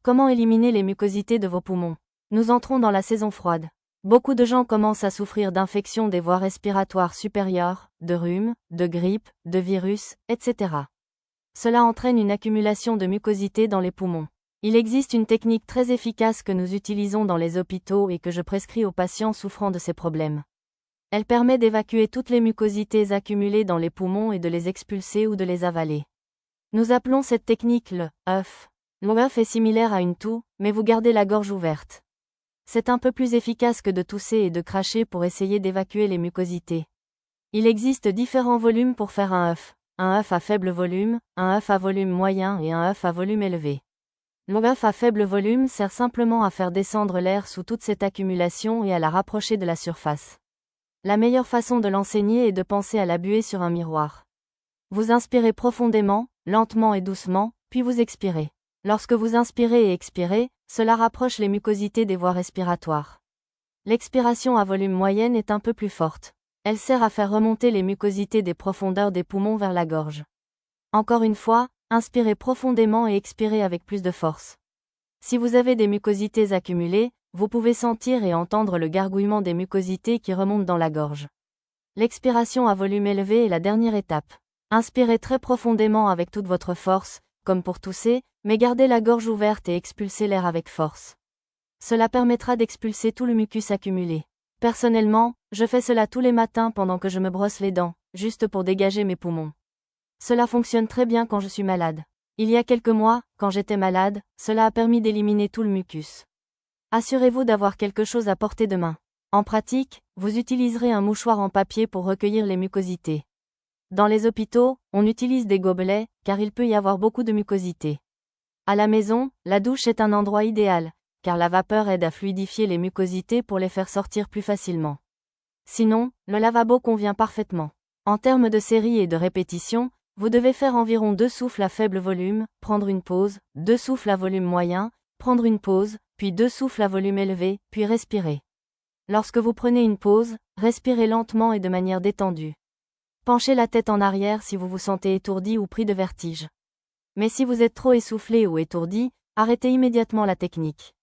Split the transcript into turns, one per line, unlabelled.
Comment éliminer les mucosités de vos poumons? Nous entrons dans la saison froide. Beaucoup de gens commencent à souffrir d'infections des voies respiratoires supérieures, de rhume, de grippe, de virus, etc. Cela entraîne une accumulation de mucosités dans les poumons. Il existe une technique très efficace que nous utilisons dans les hôpitaux et que je prescris aux patients souffrant de ces problèmes. Elle permet d'évacuer toutes les mucosités accumulées dans les poumons et de les expulser ou de les avaler. Nous appelons cette technique le œuf. L'œuf est similaire à une toux, mais vous gardez la gorge ouverte. C'est un peu plus efficace que de tousser et de cracher pour essayer d'évacuer les mucosités. Il existe différents volumes pour faire un œuf à faible volume, un œuf à volume moyen et un œuf à volume élevé. L'œuf à faible volume sert simplement à faire descendre l'air sous toute cette accumulation et à la rapprocher de la surface. La meilleure façon de l'enseigner est de penser à la buée sur un miroir. Vous inspirez profondément, lentement et doucement, puis vous expirez. Lorsque vous inspirez et expirez, cela rapproche les mucosités des voies respiratoires. L'expiration à volume moyenne est un peu plus forte. Elle sert à faire remonter les mucosités des profondeurs des poumons vers la gorge. Encore une fois, inspirez profondément et expirez avec plus de force. Si vous avez des mucosités accumulées, vous pouvez sentir et entendre le gargouillement des mucosités qui remontent dans la gorge. L'expiration à volume élevé est la dernière étape. Inspirez très profondément avec toute votre force, comme pour tousser, mais gardez la gorge ouverte et expulsez l'air avec force. Cela permettra d'expulser tout le mucus accumulé. Personnellement, je fais cela tous les matins pendant que je me brosse les dents, juste pour dégager mes poumons. Cela fonctionne très bien quand je suis malade. Il y a quelques mois, quand j'étais malade, cela a permis d'éliminer tout le mucus. Assurez-vous d'avoir quelque chose à portée de main. En pratique, vous utiliserez un mouchoir en papier pour recueillir les mucosités. Dans les hôpitaux, on utilise des gobelets, car il peut y avoir beaucoup de mucosités. À la maison, la douche est un endroit idéal, car la vapeur aide à fluidifier les mucosités pour les faire sortir plus facilement. Sinon, le lavabo convient parfaitement. En termes de série et de répétition, vous devez faire environ 2 souffles à faible volume, prendre une pause, 2 souffles à volume moyen, prendre une pause, puis 2 souffles à volume élevé, puis respirer. Lorsque vous prenez une pause, respirez lentement et de manière détendue. Penchez la tête en arrière si vous vous sentez étourdi ou pris de vertige. Mais si vous êtes trop essoufflé ou étourdi, arrêtez immédiatement la technique.